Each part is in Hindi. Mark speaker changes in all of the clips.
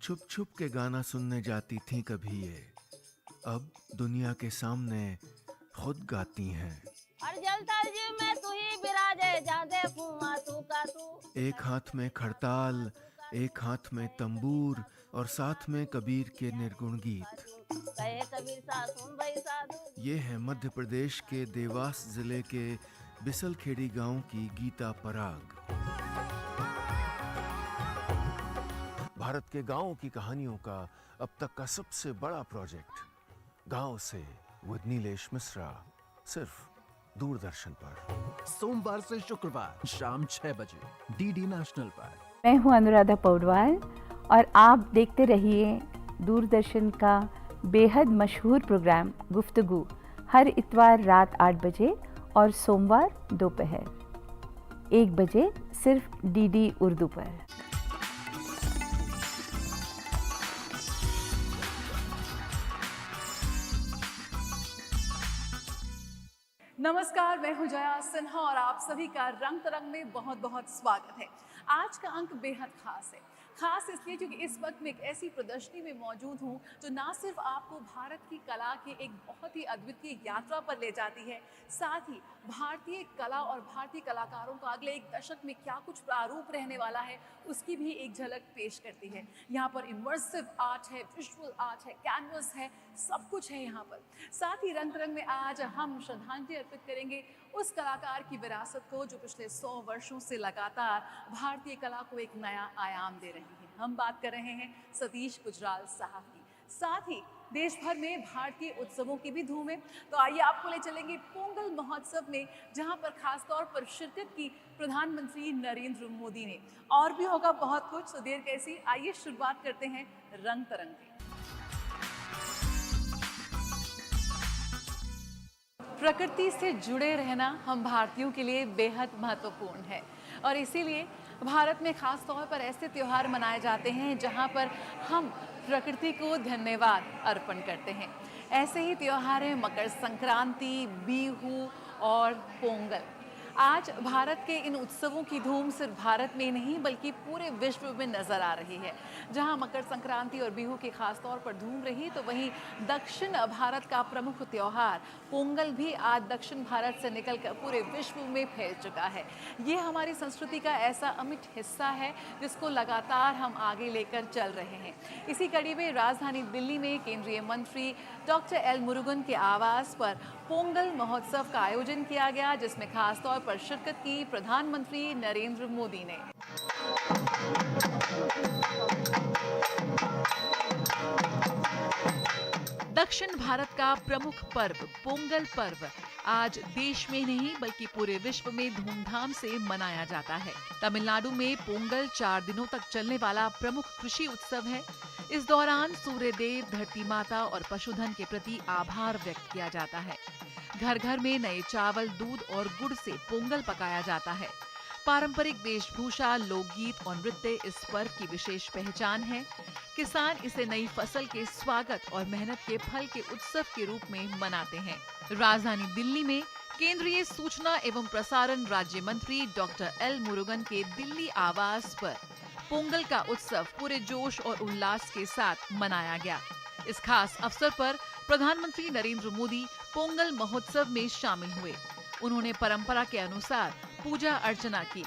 Speaker 1: छुप छुप के गाना सुनने जाती थीं कभी ये, अब दुनिया के सामने खुद गाती हैं।
Speaker 2: और जलता जी में तू ही बिराजे, जा देखूं माँ तू का तू।
Speaker 1: एक हाथ में खड़ताल, एक हाथ में तंबूर और साथ में कबीर के निर्गुण गीत।
Speaker 2: कहे कबीर सा सुन भाई साधु।
Speaker 1: ये है मध्य प्रदेश के देवास जिले के बिसलखेड़ी गांव की गीता पराग। भारत के गांवों की कहानियों का अब तक का सबसे बड़ा प्रोजेक्ट, गांव से विद नीलेश मिश्रा, सिर्फ दूरदर्शन पर।
Speaker 3: सोमवार से शुक्रवार शाम 6 बजे डीडी नेशनल पर।
Speaker 4: मैं हूं अनुराधा पौडवाल और आप देखते रहिए दूरदर्शन का बेहद मशहूर प्रोग्राम गुफ्तगू हर इतवार रात 8 बजे और सोमवार दोपहर 1 बजे सिर्फ डीडी उर्दू पर।
Speaker 5: नमस्कार, मैं हूं जया सिन्हा और आप सभी का रंग तरंग में बहुत बहुत स्वागत है। आज का अंक बेहद खास है। खास इसलिए क्योंकि इस वक्त मैं एक ऐसी प्रदर्शनी में मौजूद हूं जो ना सिर्फ आपको भारत की कला की एक बहुत ही अद्वितीय यात्रा पर ले जाती है, साथ ही भारतीय कला और भारतीय कलाकारों का अगले एक दशक में क्या कुछ प्रारूप रहने वाला है उसकी भी एक झलक पेश करती है। यहाँ पर इमर्सिव आर्ट है, विजुअल आर्ट है, कैनवस है, सब कुछ है यहाँ पर। साथ ही रंग तरंग में आज हम श्रद्धांजलि अर्पित करेंगे उस कलाकार की विरासत को जो पिछले 100 वर्षों से लगातार भारतीय कला को एक नया आयाम दे रही है। हम बात कर रहे हैं सतीश गुजराल साहब की। साथ ही देश भर में भारतीय उत्सवों की भी धूम है, तो आइए आपको ले चलेंगे पोंगल महोत्सव में, जहां पर खासतौर पर शिरकत की प्रधानमंत्री नरेंद्र मोदी ने। और भी होगा बहुत कुछ, तो देर कैसी, आइए शुरुआत करते हैं रंग तरंग की। प्रकृति से जुड़े रहना हम भारतीयों के लिए बेहद महत्वपूर्ण है और इसीलिए भारत में खास तौर पर ऐसे त्योहार मनाए जाते हैं जहां पर हम प्रकृति को धन्यवाद अर्पण करते हैं। ऐसे ही त्योहार हैं मकर संक्रांति, बिहू और पोंगल। आज भारत के इन उत्सवों की धूम सिर्फ भारत में नहीं बल्कि पूरे विश्व में नजर आ रही है। जहां मकर संक्रांति और बिहू की खास तौर पर धूम रही, तो वहीं दक्षिण भारत का प्रमुख त्योहार पोंगल भी आज दक्षिण भारत से निकलकर पूरे विश्व में फैल चुका है। ये हमारी संस्कृति का ऐसा अमिट हिस्सा है जिसको लगातार हम आगे लेकर चल रहे हैं। इसी कड़ी में राजधानी दिल्ली में केंद्रीय मंत्री डॉक्टर एल मुरुगन के आवास पर पोंगल महोत्सव का आयोजन किया गया, जिसमें खास तौर पर शिरकत की प्रधानमंत्री नरेंद्र मोदी ने। दक्षिण भारत का प्रमुख पर्व पोंगल पर्व आज देश में नहीं बल्कि पूरे विश्व में धूमधाम से मनाया जाता है। तमिलनाडु में पोंगल 4 दिनों तक चलने वाला प्रमुख कृषि उत्सव है। इस दौरान सूर्य देव, धरती माता और पशुधन के प्रति आभार व्यक्त किया जाता है। घर घर में नए चावल, दूध और गुड़ से पोंगल पकाया जाता है। पारंपरिक वेशभूषा, लोकगीत और नृत्य इस पर्व की विशेष पहचान है। किसान इसे नई फसल के स्वागत और मेहनत के फल के उत्सव के रूप में मनाते हैं। राजधानी दिल्ली में केंद्रीय सूचना एवं प्रसारण राज्य मंत्री डॉक्टर एल मुरुगन के दिल्ली आवास पर पोंगल का उत्सव पूरे जोश और उल्लास के साथ मनाया गया। इस खास अवसर पर प्रधानमंत्री नरेंद्र मोदी पोंगल महोत्सव में शामिल हुए। उन्होंने परंपरा के अनुसार पूजा अर्चना की।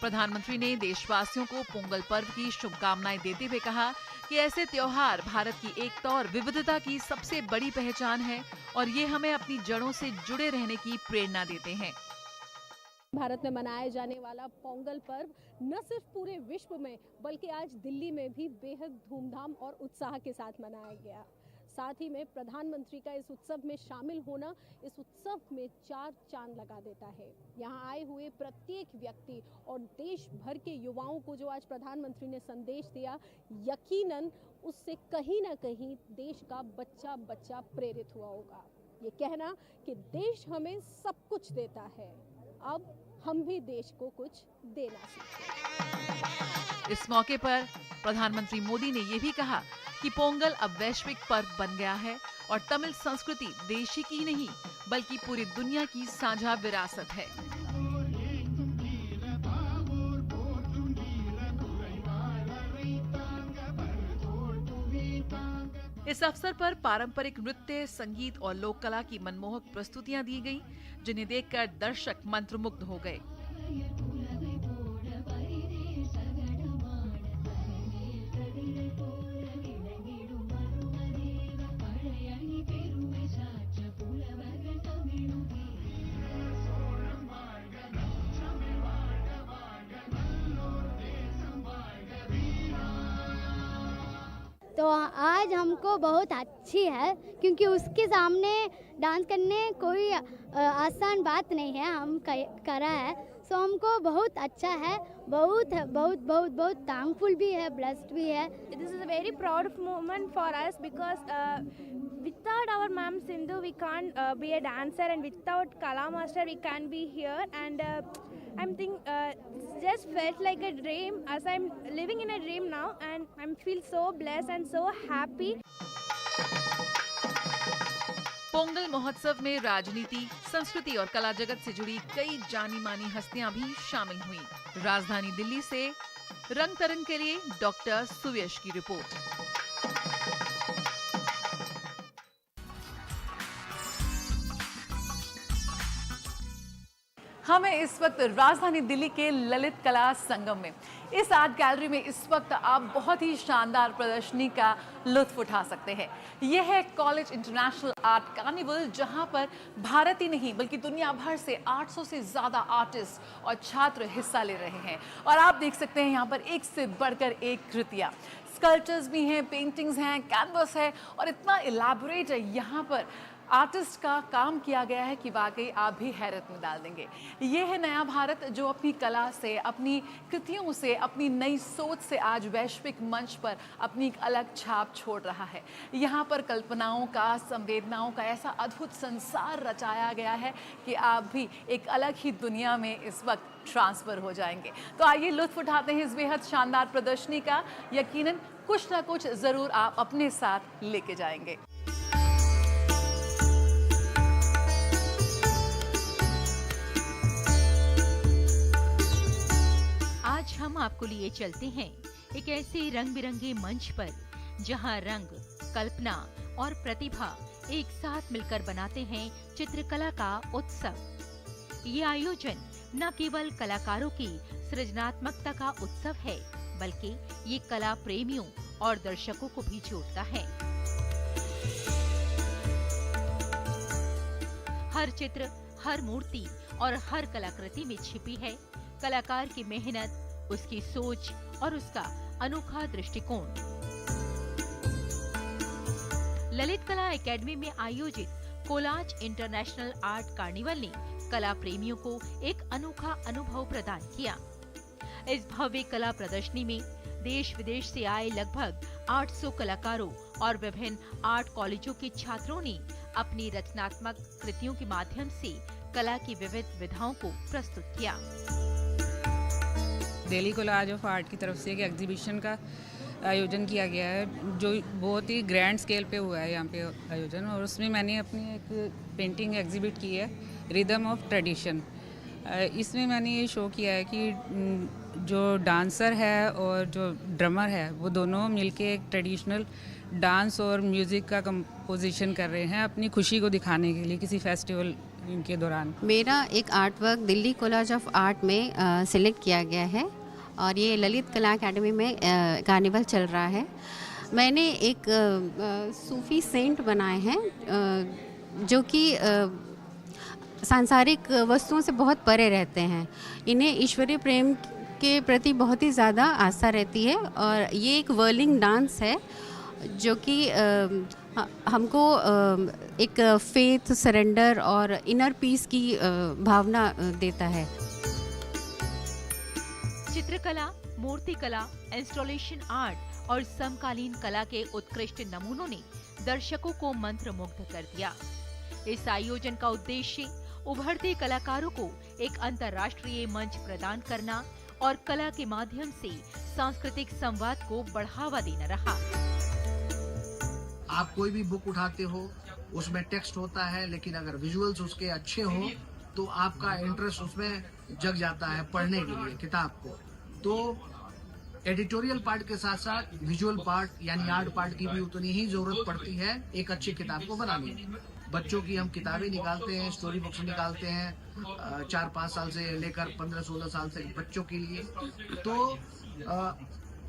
Speaker 5: प्रधानमंत्री ने देशवासियों को पोंगल पर्व की शुभकामनाएं देते हुए कहा कि ऐसे त्योहार भारत की एकता और विविधता की सबसे बड़ी पहचान है और ये हमें अपनी जड़ों से जुड़े रहने की प्रेरणा देते हैं।
Speaker 6: भारत में मनाया जाने वाला पोंगल पर्व न सिर्फ पूरे विश्व में बल्कि आज दिल्ली में भी बेहद धूमधाम और उत्साह के साथ मनाया गया। साथ ही में प्रधानमंत्री का इस उत्सव में शामिल होना इस उत्सव में 4 चांद लगा देता है। यहाँ आए हुए प्रत्येक व्यक्ति और देश भर के युवाओं को जो आज प्रधानमंत्री ने संदेश दिया, यकीनन उससे कहीं ना कहीं देश का बच्चा बच्चा प्रेरित हुआ होगा। ये कहना कि देश हमें सब कुछ देता है, अब हम भी देश को कुछ देना सीखें।
Speaker 5: इस मौके पर प्रधानमंत्री मोदी ने ये भी कहा कि पोंगल अब वैश्विक पर्व बन गया है और तमिल संस्कृति देश ही की नहीं बल्कि पूरी दुनिया की साझा विरासत है। इस अवसर पर पारंपरिक नृत्य, संगीत और लोक कला की मनमोहक प्रस्तुतियां दी गईं, जिन्हें देखकर दर्शक मंत्रमुग्ध हो गए।
Speaker 7: तो आज हमको बहुत अच्छी है, क्योंकि उसके सामने डांस करने कोई आसान बात नहीं है, हम करा है, सो हमको बहुत अच्छा है, बहुत बहुत बहुत बहुत थैंकफुल भी है, ब्लेस्ड भी है।
Speaker 8: This is a very proud moment for us because without our ma'am Sindhu we can't be a dancer, and without Kala Master we can't be here, and I'm thinking just felt like a dream, as I'm living in a dream now, and I feel so blessed and so happy.
Speaker 5: Pongal महोत्सव में राजनीति, संस्कृति और कला जगत से जुड़ी कई जानी मानी हस्तियां भी शामिल हुईं। राजधानी दिल्ली से रंग तरंग के लिए डॉक्टर सुयश की रिपोर्ट। हमें इस वक्त राजधानी दिल्ली के ललित कला संगम में, इस आर्ट गैलरी में इस वक्त आप बहुत ही शानदार प्रदर्शनी का लुत्फ उठा सकते हैं। यह है कॉलेज इंटरनेशनल आर्ट कार्निवल, जहां पर भारत ही नहीं बल्कि दुनिया भर से 800 से ज्यादा आर्टिस्ट और छात्र हिस्सा ले रहे हैं। और आप देख सकते हैं यहाँ पर एक से बढ़कर एक कृतियां, स्कल्पचर्स भी हैं, पेंटिंग्स हैं, कैनवस है और इतना इलैबोरेट है यहाँ पर आर्टिस्ट का काम किया गया है कि वाकई आप भी हैरत में डाल देंगे। ये है नया भारत जो अपनी कला से, अपनी कृतियों से, अपनी नई सोच से आज वैश्विक मंच पर अपनी एक अलग छाप छोड़ रहा है। यहाँ पर कल्पनाओं का, संवेदनाओं का ऐसा अद्भुत संसार रचाया गया है कि आप भी एक अलग ही दुनिया में इस वक्त ट्रांसफर हो जाएंगे। तो आइए लुत्फ उठाते हैं इस बेहद शानदार प्रदर्शनी का। यकीनन कुछ ना कुछ जरूर आप अपने साथ लेके जाएंगे।
Speaker 9: आज हम आपको लिए चलते हैं एक ऐसे रंग बिरंगे मंच पर जहां रंग, कल्पना और प्रतिभा एक साथ मिलकर बनाते हैं चित्रकला का उत्सव। ये आयोजन न केवल कलाकारों की सृजनात्मकता का उत्सव है, बल्कि ये कला प्रेमियों और दर्शकों को भी जोड़ता है। हर चित्र, हर मूर्ति और हर कलाकृति में छिपी है कलाकार की मेहनत, उसकी सोच और उसका अनोखा दृष्टिकोण। ललित कला एकेडमी में आयोजित कोलाज इंटरनेशनल आर्ट कार्निवल ने कला प्रेमियों को एक अनोखा अनुभव प्रदान किया। इस भव्य कला प्रदर्शनी में देश विदेश से आए लगभग 800 कलाकारों और विभिन्न आर्ट कॉलेजों के छात्रों ने अपनी रचनात्मक कृतियों के माध्यम से कला की विविध विधाओं को प्रस्तुत किया।
Speaker 10: दिल्ली कोलाज ऑफ आर्ट की तरफ से एक एग्जीबिशन का आयोजन किया गया है, जो बहुत ही ग्रैंड स्केल पे हुआ है यहाँ पे आयोजन, और उसमें मैंने अपनी एक पेंटिंग एग्जिबिट की है, रिदम ऑफ ट्रेडिशन। इसमें मैंने ये शो किया है कि जो डांसर है और जो ड्रमर है वो दोनों मिलके एक ट्रेडिशनल डांस और म्यूज़िक का कंपोजिशन कर रहे हैं अपनी खुशी को दिखाने के लिए किसी फेस्टिवल के दौरान।
Speaker 11: मेरा एक art work Delhi college of art में सिलेक्ट किया गया है और ये ललित कला एकेडमी में कार्निवल चल रहा है। मैंने एक सूफी सेंट बनाए हैं जो कि सांसारिक वस्तुओं से बहुत परे रहते हैं। इन्हें ईश्वरीय प्रेम के प्रति बहुत ही ज़्यादा आस्था रहती है और ये एक वर्लिंग डांस है जो कि हमको एक फेथ, सरेंडर और इनर पीस की भावना देता है।
Speaker 9: चित्रकला, मूर्तिकला, इंस्टॉलेशन आर्ट और समकालीन कला के उत्कृष्ट नमूनों ने दर्शकों को मंत्रमुग्ध कर दिया। इस आयोजन का उद्देश्य उभरते कलाकारों को एक अंतर्राष्ट्रीय मंच प्रदान करना और कला के माध्यम से सांस्कृतिक संवाद को बढ़ावा देना रहा।
Speaker 12: आप कोई भी बुक उठाते हो उसमें टेक्स्ट होता है, लेकिन अगर विजुअल्स उसके अच्छे हो तो आपका इंटरेस्ट उसमें जग जाता है पढ़ने के लिए किताब को। तो एडिटोरियल पार्ट के साथ साथ विजुअल पार्ट यानी आर्ट पार्ट की भी उतनी ही जरूरत पड़ती है एक अच्छी किताब को बनाने में। बच्चों की हम किताबें निकालते हैं, स्टोरी बुक्स निकालते हैं 4-5 साल से लेकर 15-16 साल से बच्चों के लिए। तो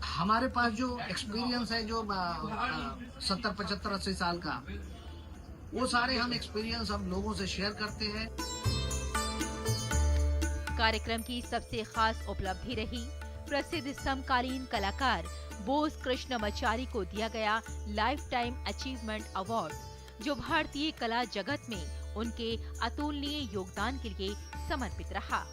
Speaker 12: हमारे पास जो एक्सपीरियंस है जो 70, 75, 80 साल का, वो सारे हम एक्सपीरियंस हम लोगों से शेयर करते हैं।
Speaker 9: कार्यक्रम की सबसे खास उपलब्धि रही प्रसिद्ध समकालीन कलाकार बोस कृष्णमाचारी को दिया गया लाइफ टाइम अचीवमेंट अवार्ड, जो भारतीय कला जगत में उनके अतुलनीय योगदान के लिए समर्पित रहा।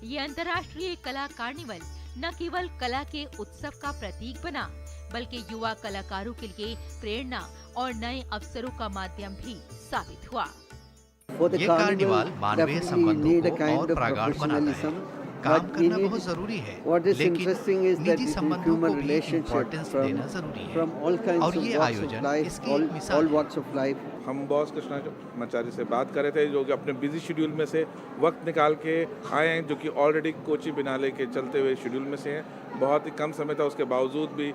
Speaker 9: ये अंतर्राष्ट्रीय कला कार्निवल न केवल कला के उत्सव का प्रतीक बना, बल्कि युवा कलाकारों के लिए प्रेरणा और नए अवसरों का माध्यम भी साबित हुआ।
Speaker 13: ये कार्निवाल मानवीय संबंधों को और प्रगाढ़ बनाता है। काम करना बहुत जरूरी है, लेकिन निजी संबंधों को भी इम्पोर्टेंस देना जरूरी है, और ये आयोजन इसकी एक मिसाल है।
Speaker 14: हम बॉस कृष्णमाचारी से बात कर रहे थे, जो कि अपने बिजी शेड्यूल में से वक्त निकाल के आए हैं, जो कि ऑलरेडी कोची बिनाले के चलते हुए शेड्यूल में से हैं। बहुत ही कम समय था, उसके बावजूद भी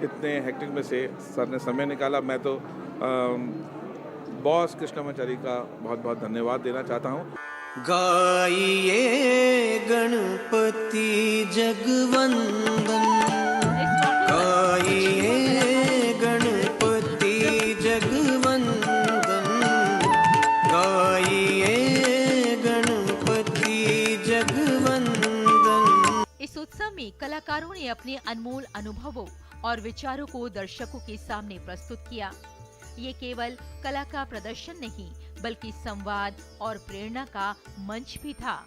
Speaker 14: इतने हेक्टिक में से सर ने समय निकाला। मैं तो बॉस कृष्णमाचारी का बहुत बहुत धन्यवाद देना चाहता हूँ।
Speaker 15: गाइए गणपति जगवंदन, गाइए गणपति जगवंदन, गाइए गणपति जगवंदन।
Speaker 9: इस उत्सव में कलाकारों ने अपने अनमोल अनुभवों और विचारों को दर्शकों के सामने प्रस्तुत किया। ये केवल कला का प्रदर्शन नहीं, बल्कि संवाद और प्रेरणा का मंच भी था।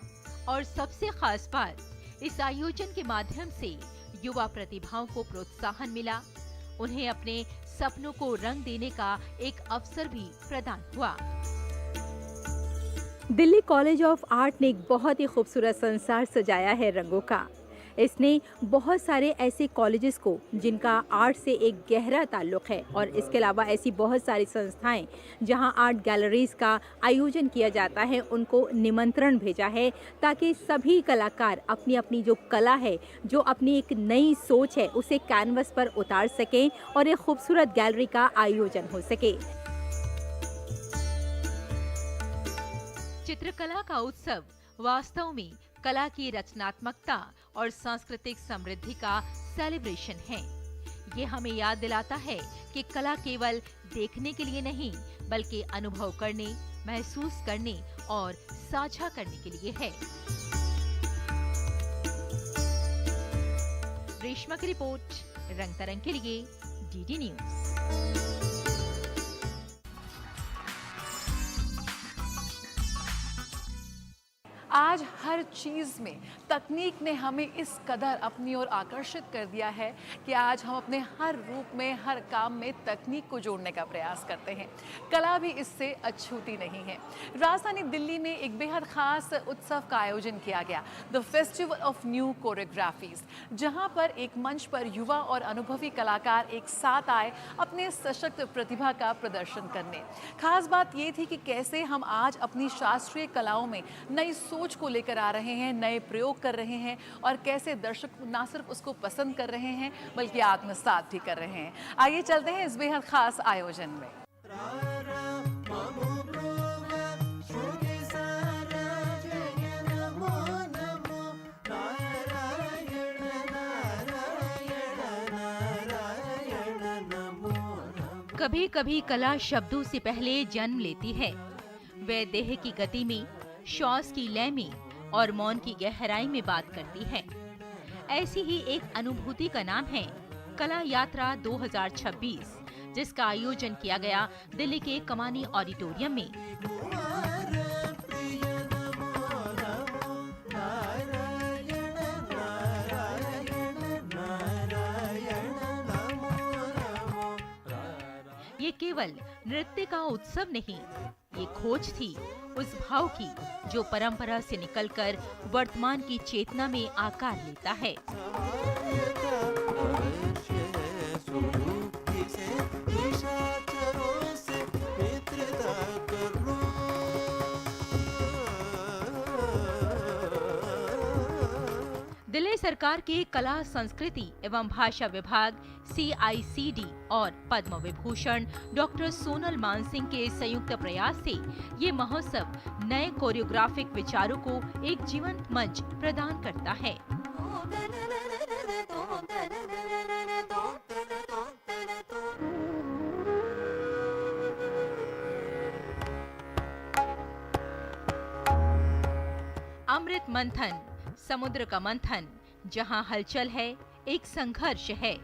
Speaker 9: और सबसे खास बात, इस आयोजन के माध्यम से युवा प्रतिभाओं को प्रोत्साहन मिला, उन्हें अपने सपनों को रंग देने का एक अवसर भी प्रदान हुआ।
Speaker 4: दिल्ली कॉलेज ऑफ आर्ट ने एक बहुत ही खूबसूरत संसार सजाया है रंगों का। इसने बहुत सारे ऐसे कॉलेजेस को जिनका आर्ट से एक गहरा ताल्लुक़ है, और इसके अलावा ऐसी बहुत सारी संस्थाएं जहां आर्ट गैलरीज़ का आयोजन किया जाता है, उनको निमंत्रण भेजा है ताकि सभी कलाकार अपनी अपनी जो कला है, जो अपनी एक नई सोच है, उसे कैनवस पर उतार सकें और एक खूबसूरत गैलरी का आयोजन हो सके।
Speaker 9: चित्रकला का उत्सव वास्तव में कला की रचनात्मकता और सांस्कृतिक समृद्धि का सेलिब्रेशन है। ये हमें याद दिलाता है कि कला केवल देखने के लिए नहीं, बल्कि अनुभव करने, महसूस करने और साझा करने के लिए है। रेशमा की रिपोर्ट, रंग तरंग के लिए डीडी न्यूज।
Speaker 5: आज हर चीज़ में तकनीक ने हमें इस कदर अपनी ओर आकर्षित कर दिया है कि आज हम अपने हर रूप में, हर काम में तकनीक को जोड़ने का प्रयास करते हैं। कला भी इससे अछूती नहीं है। राजधानी दिल्ली में एक बेहद खास उत्सव का आयोजन किया गया, the festival of new choreographies, जहां पर एक मंच पर युवा और अनुभवी कलाकार एक साथ आए अपने सशक्त प्रतिभा का प्रदर्शन करने। खास बात ये थी कि कैसे हम आज अपनी शास्त्रीय कलाओं में नई सोच को लेकर आ रहे हैं, नए प्रयोग कर रहे हैं, और कैसे दर्शक ना सिर्फ उसको पसंद कर रहे हैं बल्कि आत्मसात भी कर रहे हैं। आइए चलते हैं इस बेहद खास आयोजन में।
Speaker 9: कभी कभी कला शब्दों से पहले जन्म लेती है। वह देह की गति में, श्वास की लय में और मौन की गहराई में बात करती है। ऐसी ही एक अनुभूति का नाम है कला यात्रा 2026, जिसका आयोजन किया गया दिल्ली के कमानी ऑडिटोरियम में। ये केवल नृत्य का उत्सव नहीं, ये खोज थी उस भाव की जो परंपरा से निकलकर वर्तमान की चेतना में आकार लेता है। दिल्ली सरकार के कला संस्कृति एवं भाषा विभाग CICD और पद्म विभूषण डॉक्टर सोनल मानसिंह के संयुक्त प्रयास से ये महोत्सव नए कोरियोग्राफिक विचारों को एक जीवंत मंच प्रदान करता है। अमृत मंथन, समुद्र का मंथन, जहां हलचल है, एक संघर्ष है।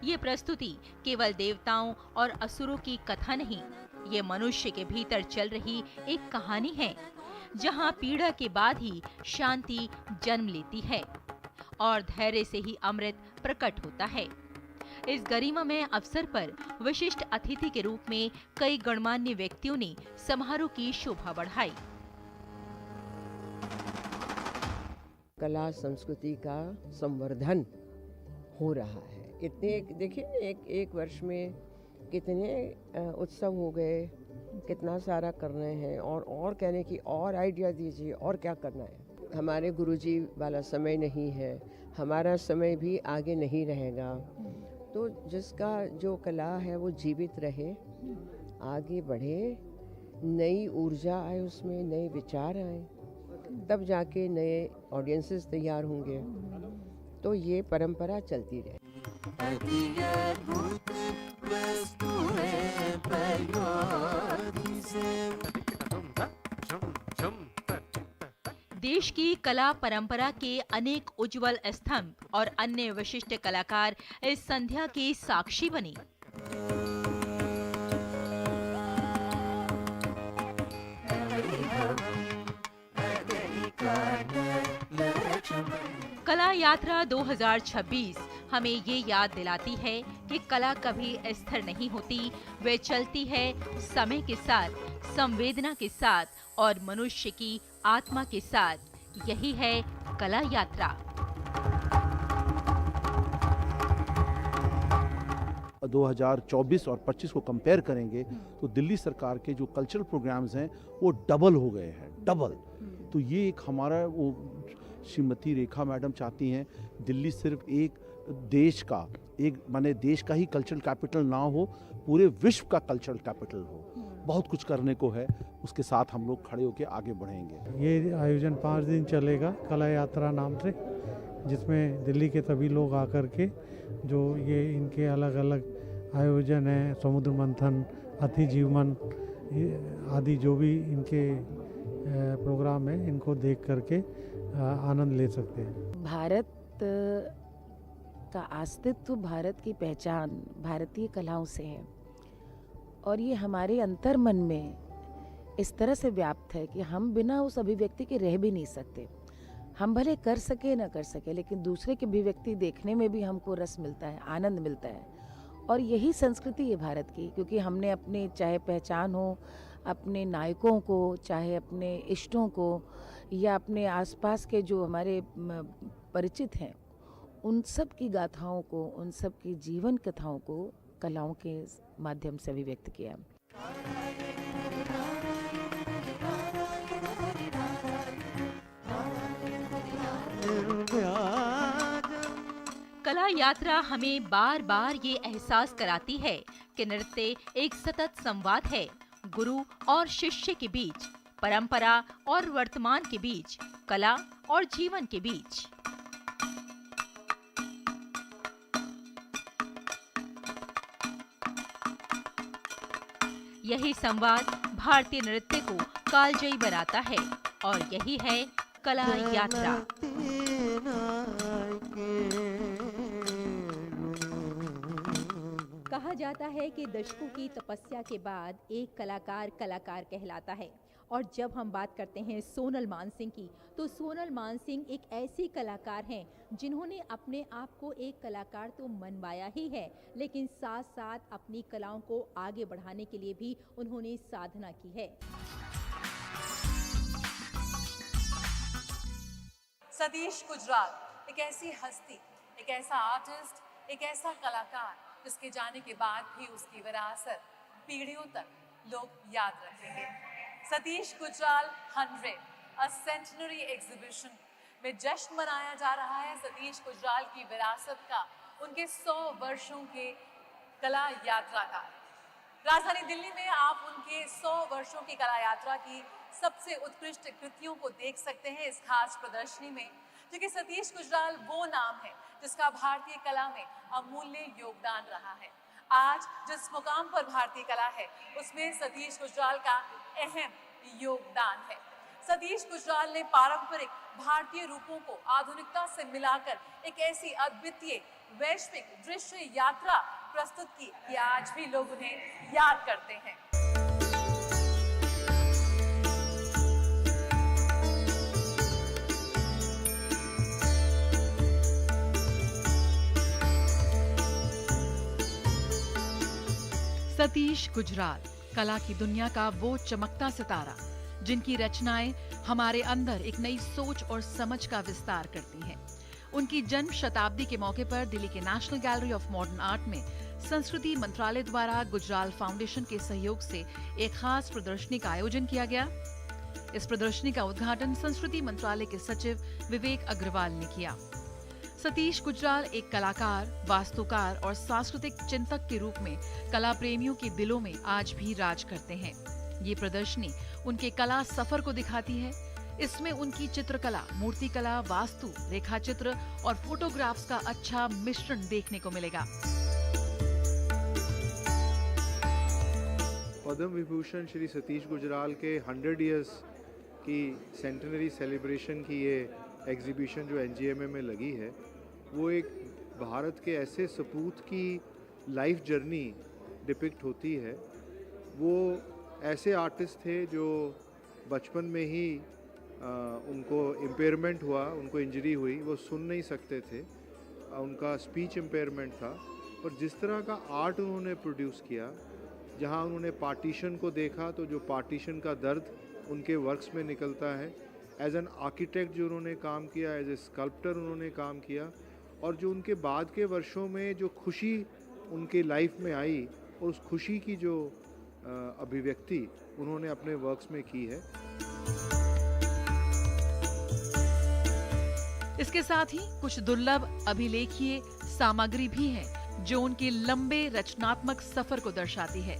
Speaker 9: ये प्रस्तुति केवल देवताओं और असुरों की कथा नहीं, ये मनुष्य के भीतर चल रही एक कहानी है, जहां पीड़ा के बाद ही शांति जन्म लेती है और धैर्य से ही अमृत प्रकट होता है। इस गरिमामय अवसर पर विशिष्ट अतिथि के रूप में कई गणमान्य व्यक्तियों ने समारोह की शोभा बढ़ाई।
Speaker 16: कला संस्कृति का संवर्धन हो रहा है। इतने देखिए एक वर्ष में कितने उत्सव हो गए, कितना सारा कर रहे हैं और कहने की और आइडिया दीजिए और क्या करना है। हमारे गुरुजी वाला समय नहीं है, हमारा समय भी आगे नहीं रहेगा। तो जिसका जो कला है वो जीवित रहे, आगे बढ़े, नई ऊर्जा आए, उसमें नए विचार आए, तब जाके नए ऑडियंसेस तैयार होंगे, तो ये परंपरा चलती रहे।
Speaker 9: देश की कला परंपरा के अनेक उज्जवल स्तंभ और अन्य विशिष्ट कलाकार इस संध्या के साक्षी बने। कला यात्रा 2026 हमें ये याद दिलाती है कि कला कभी स्थिर नहीं होती, वे चलती है समय के साथ, संवेदना के साथ और मनुष्य की आत्मा के साथ। यही है कला यात्रा।
Speaker 17: 2024 और 25 को कंपेयर करेंगे तो दिल्ली सरकार के जो कल्चरल प्रोग्राम्स हैं वो डबल हो गए हैं, डबल। तो ये एक हमारा वो श्रीमती रेखा मैडम चाहती हैं दिल्ली सिर्फ एक देश का, एक माने देश का ही कल्चरल कैपिटल ना हो, पूरे विश्व का कल्चरल कैपिटल हो। बहुत कुछ करने को है, उसके साथ हम लोग खड़े होकर आगे बढ़ेंगे।
Speaker 18: ये आयोजन 5 दिन चलेगा कला यात्रा नाम से, जिसमें दिल्ली के सभी लोग आकर के जो ये इनके अलग अलग आयोजन हैं, समुद्र मंथन, अति जीवन आदि जो भी इनके प्रोग्राम है, इनको देख करके आनंद ले सकते हैं।
Speaker 19: भारत का अस्तित्व, भारत की पहचान भारतीय कलाओं से है और ये हमारे अंतर्मन में इस तरह से व्याप्त है कि हम बिना उस अभिव्यक्ति के रह भी नहीं सकते। हम भले कर सके न कर सके, लेकिन दूसरे की अभिव्यक्ति देखने में भी हमको रस मिलता है, आनंद मिलता है। और यही संस्कृति है भारत की, क्योंकि हमने अपने चाहे पहचान हो, अपने नायकों को, चाहे अपने इष्टों को या अपने आसपास के जो हमारे परिचित हैं, उन सब की गाथाओं को, उन सब की जीवन कथाओं को कलाओं के माध्यम से अभिव्यक्त किया।
Speaker 9: कला यात्रा हमें बार बार ये एहसास कराती है कि नृत्य एक सतत संवाद है, गुरु और शिष्य के बीच, परंपरा और वर्तमान के बीच, कला और जीवन के बीच। यही संवाद भारतीय नृत्य को कालजयी बनाता है और यही है कला यात्रा।
Speaker 20: कहा जाता है कि दशकों की तपस्या के बाद एक कलाकार कलाकार कहलाता है। और जब हम बात करते हैं सोनल मानसिंह की, तो सोनल मानसिंह एक ऐसी कलाकार हैं जिन्होंने अपने आप को एक कलाकार तो मनवाया ही है, लेकिन साथ साथ अपनी कलाओं को आगे बढ़ाने के लिए भी उन्होंने साधना की है।
Speaker 5: सतीश गुजराल एक ऐसी हस्ती, एक ऐसा आर्टिस्ट, एक ऐसा कलाकार जिसके जाने के बाद भी उसकी विरासत पीढ़ियों तक लोग याद रखेंगे। Satish Gujral 100 A Centenary Exhibition में जश्न मनाया जा रहा है सतीश गुजराल की विरासत का, उनके 100 वर्षों के कला यात्रा का। राजधानी दिल्ली में आप उनके 100 वर्षों की कला यात्रा की सबसे उत्कृष्ट कृतियों को देख सकते हैं इस खास प्रदर्शनी में, क्योंकि सतीश गुजराल वो नाम है जिसका भारतीय कला में अमूल्य योगदान रहा है। आज जिस मुकाम पर भारतीय कला है उसमें सतीश गुजराल का अहम योगदान है। सतीश गुजराल ने पारंपरिक भारतीय रूपों को आधुनिकता से मिलाकर एक ऐसी अद्वितीय वैश्विक दृश्य यात्रा प्रस्तुत की कि आज भी लोग उन्हें याद करते हैं। सतीश गुजराल कला की दुनिया का वो चमकता सितारा जिनकी रचनाएं हमारे अंदर एक नई सोच और समझ का विस्तार करती हैं। उनकी जन्म शताब्दी के मौके पर दिल्ली के national gallery of modern art में संस्कृति मंत्रालय द्वारा गुजराल फाउंडेशन के सहयोग से एक खास प्रदर्शनी का आयोजन किया गया। इस प्रदर्शनी का उद्घाटन संस्कृति मंत्रालय के सचिव विवेक अग्रवाल ने किया। सतीश गुजराल एक कलाकार, वास्तुकार और सांस्कृतिक चिंतक के रूप में कला प्रेमियों के दिलों में आज भी राज करते हैं। ये प्रदर्शनी उनके कला सफर को दिखाती है। इसमें उनकी चित्रकला, मूर्तिकला, वास्तु, रेखाचित्र और फोटोग्राफ्स का अच्छा मिश्रण देखने को मिलेगा।
Speaker 21: पद्म विभूषण श्री सतीश गुजराल के 100 इयर्स की सेंटेनरी सेलिब्रेशन की ये एग्जीबिशन जो एनजीएमए में लगी है, वो एक भारत के ऐसे सपूत की लाइफ जर्नी डिपिक्ट होती है। वो ऐसे आर्टिस्ट थे जो बचपन में ही उनको इम्पेयरमेंट हुआ, उनको इंजरी हुई, वो सुन नहीं सकते थे, उनका स्पीच इम्पेयरमेंट था, पर जिस तरह का आर्ट उन्होंने प्रोड्यूस किया, जहाँ उन्होंने पार्टीशन को देखा तो जो पार्टीशन का दर्द उनके वर्क्स में निकलता है, एज एन आर्किटेक्ट जो उन्होंने काम किया, एज ए स्कल्प्टर उन्होंने काम किया, और जो उनके बाद के वर्षों में जो खुशी उनके लाइफ में आई और उस खुशी की जो अभिव्यक्ति उन्होंने अपने वर्क्स में की है।
Speaker 5: इसके साथ ही कुछ दुर्लभ अभिलेखीय सामग्री भी है जो उनके लंबे रचनात्मक सफर को दर्शाती है।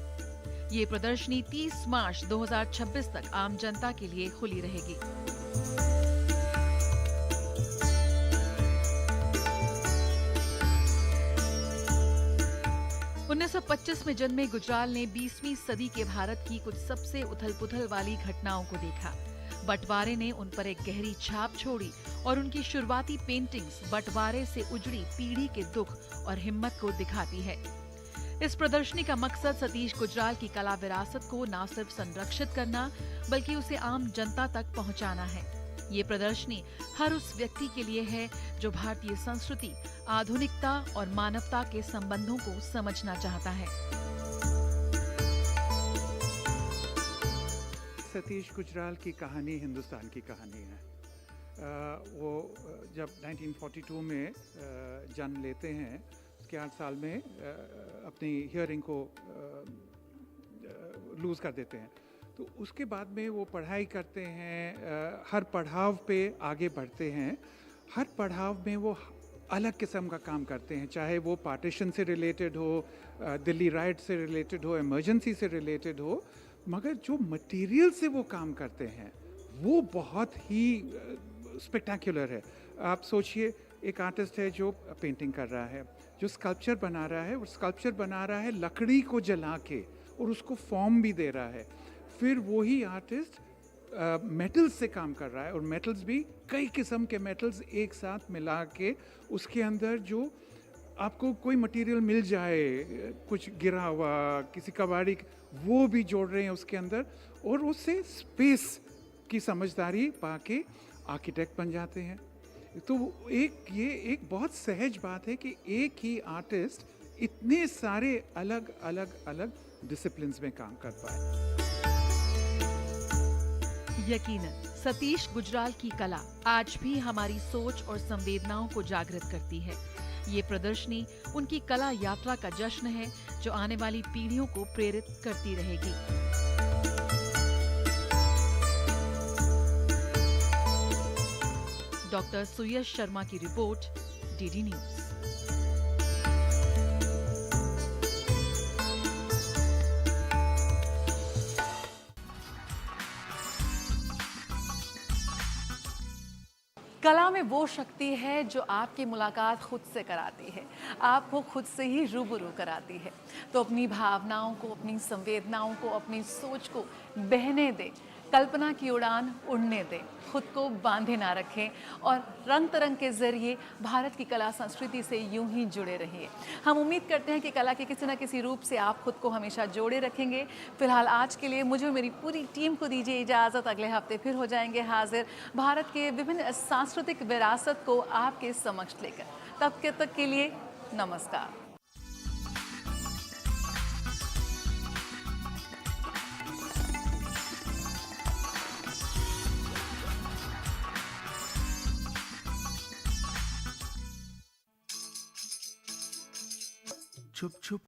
Speaker 5: ये प्रदर्शनी 30 मार्च 2026 तक आम जनता के लिए खुली रहेगी। उन्नीस 1925 में जन्मे गुजराल ने 20वीं सदी के भारत की कुछ सबसे उथल-पुथल वाली घटनाओं को देखा। बंटवारे ने उन पर एक गहरी छाप छोड़ी और उनकी शुरुआती पेंटिंग्स बंटवारे से उजड़ी पीढ़ी के दुख और हिम्मत को दिखाती है। इस प्रदर्शनी का मकसद सतीश गुजराल की कला विरासत को न सिर्फ संरक्षित करना बल्कि उसे आम जनता तक पहुंचाना है। ये प्रदर्शनी हर उस व्यक्ति के लिए है जो भारतीय संस्कृति, आधुनिकता और मानवता के संबंधों को समझना चाहता है।
Speaker 22: सतीश गुजराल की कहानी हिंदुस्तान की कहानी है। वो जब 1942 में जन्म लेते हैं, उसके 8 साल में अपनी हियरिंग को लूज़ कर देते हैं। तो उसके बाद में वो पढ़ाई करते हैं, हर पड़ाव पे आगे बढ़ते हैं। हर पड़ाव में वो अलग किस्म का काम करते हैं, चाहे वो पार्टीशन से रिलेटेड हो, दिल्ली राइट से रिलेटेड हो, इमरजेंसी से रिलेटेड हो, मगर जो मटेरियल से वो काम करते हैं वो बहुत ही स्पेक्टेक्युलर है। आप सोचिए, एक आर्टिस्ट है जो पेंटिंग कर रहा है, जो स्कल्पचर बना रहा है, और स्कल्पचर बना रहा है लकड़ी को जला के और उसको फॉर्म भी दे रहा है। फिर वही आर्टिस्ट मेटल्स से काम कर रहा है, और मेटल्स भी कई किस्म के मेटल्स एक साथ मिला के उसके अंदर जो आपको कोई मटेरियल मिल जाए, कुछ गिरा हुआ, किसी कबाड़ी, वो भी जोड़ रहे हैं उसके अंदर, और उससे स्पेस की समझदारी पाके आर्किटेक्ट बन जाते हैं। तो ये एक बहुत सहज बात है कि एक ही आर्टिस्ट इतने सारे अलग अलग अलग डिसिप्लिन्स में काम कर पाए।
Speaker 5: यकीनन सतीश गुजराल की कला आज भी हमारी सोच और संवेदनाओं को जागृत करती है। ये प्रदर्शनी उनकी कला यात्रा का जश्न है जो आने वाली पीढ़ियों को प्रेरित करती रहेगी। डॉक्टर सुयश शर्मा की रिपोर्ट, डीडी न्यूज।
Speaker 1: कला में वो शक्ति है जो आपकी मुलाकात खुद से कराती है, आपको खुद से ही रूबरू कराती है। तो अपनी भावनाओं को, अपनी संवेदनाओं को, अपनी सोच को बहने दें, कल्पना की उड़ान उड़ने दें, खुद को बांधे ना रखें और रंग तरंग के जरिए भारत की कला संस्कृति से यूं ही जुड़े रहिए। हम उम्मीद करते हैं कि कला के किसी न किसी रूप से आप खुद को हमेशा जोड़े रखेंगे। फिलहाल आज के लिए मुझे और मेरी पूरी टीम को दीजिए इजाज़त। अगले हफ्ते फिर हो जाएंगे हाजिर भारत के विभिन्न सांस्कृतिक विरासत को आपके समक्ष लेकर। तब तक के लिए नमस्कार।
Speaker 3: छुप छुप